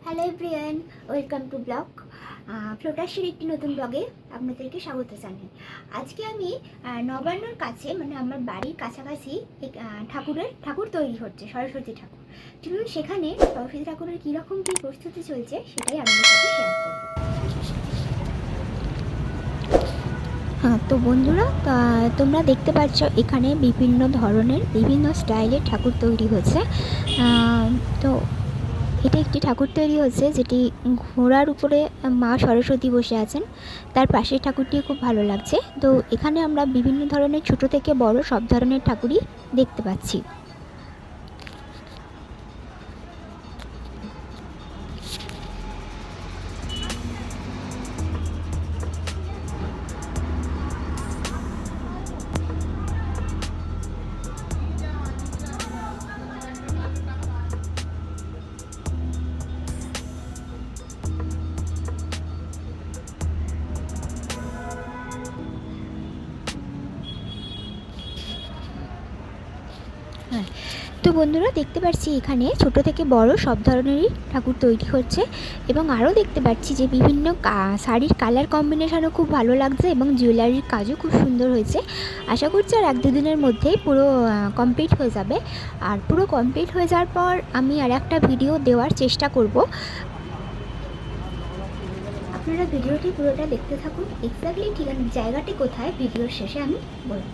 Hello everyone, welcome to blog ফ্লোটাসের একটি নতুন ব্লগে আপনাদেরকে স্বাগত জানাই। আজকে আমি নবান্নর কাছে মানে আমার বাড়ির কাছাকাছি ঠাকুর তৈরি হচ্ছে, সরস্বতী ঠাকুর। চলুন সেখানে সরস্বতী ঠাকুরের কীরকম কী প্রস্তুতি চলছে সেটাই আপনাদের সাথে শেয়ার করব। তো বন্ধুরা, তোমরা দেখতে পাচ্ছ এখানে বিভিন্ন ধরনের বিভিন্ন স্টাইলের ঠাকুর তৈরি হচ্ছে। তো এটা একটি ঠাকুর তৈরি হচ্ছে যেটি ঘোড়ার উপরে মা সরস্বতী বসে আছেন। তার পাশের ঠাকুরটি খুব ভালো লাগছে। তো এখানে আমরা বিভিন্ন ধরনের ছোট থেকে বড় সব ধরনের ঠাকুরই দেখতে পাচ্ছি। হ্যাঁ, তো বন্ধুরা দেখতে পাচ্ছি এখানে ছোট থেকে বড় সব ধরনেরই ঠাকুর তৈরি হচ্ছে এবং আরও দেখতে পাচ্ছি যে বিভিন্ন শাড়ির কালার কম্বিনেশনও খুব ভালো লাগছে এবং জুয়েলারির কাজও খুব সুন্দর হয়েছে। আশা করছি আর 1-2 দিনের মধ্যেই পুরো কমপ্লিট হয়ে যাবে। আর পুরো কমপ্লিট হয়ে যাওয়ার পর আমি আর একটা ভিডিও দেওয়ার চেষ্টা করব। আপনারা ভিডিওটি পুরোটা দেখতে থাকুন। এক্স্যাক্টলি জায়গাটি কোথায় ভিডিওর শেষে আমি বলব।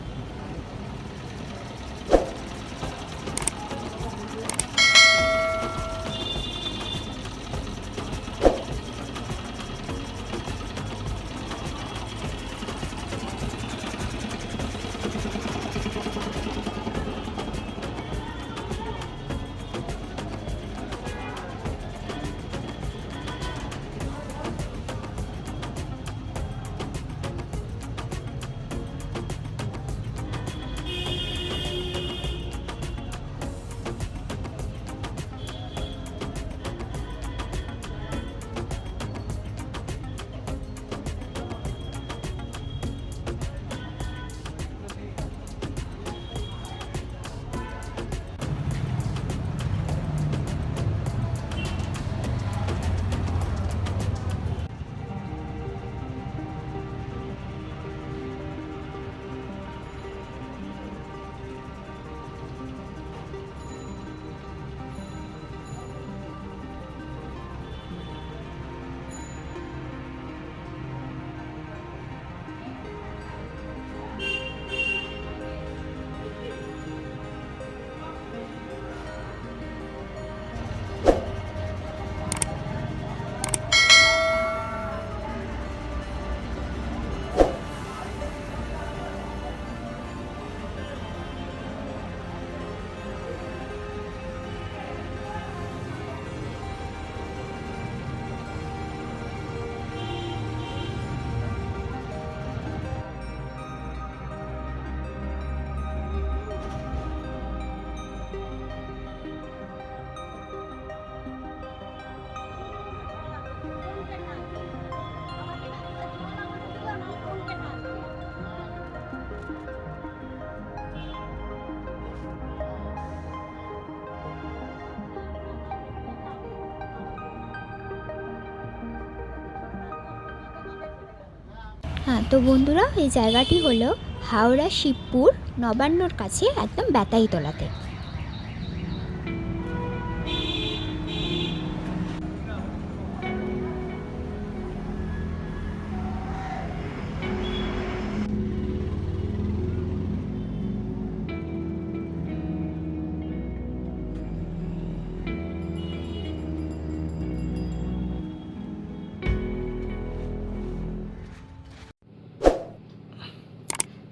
তো বন্ধুরা, এই জায়গাটি হলো হাওড়া শিবপুর নবান্নর কাছে একদম বেতাইতলাতে।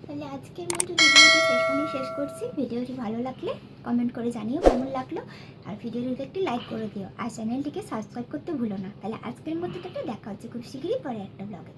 তাহলে আজকের মতো ভিডিওটি শেষ করছি। ভিডিওটি ভালো লাগলে কমেন্ট করে জানিও কেমন লাগলো, আর ভিডিওটিতে একটি লাইক করে দিও, আর চ্যানেলটিকে সাবস্ক্রাইব করতে ভুলো না। তাহলে আজকের মতো দেখা হচ্ছে খুব শীঘ্রই পরে একটা ব্লগে।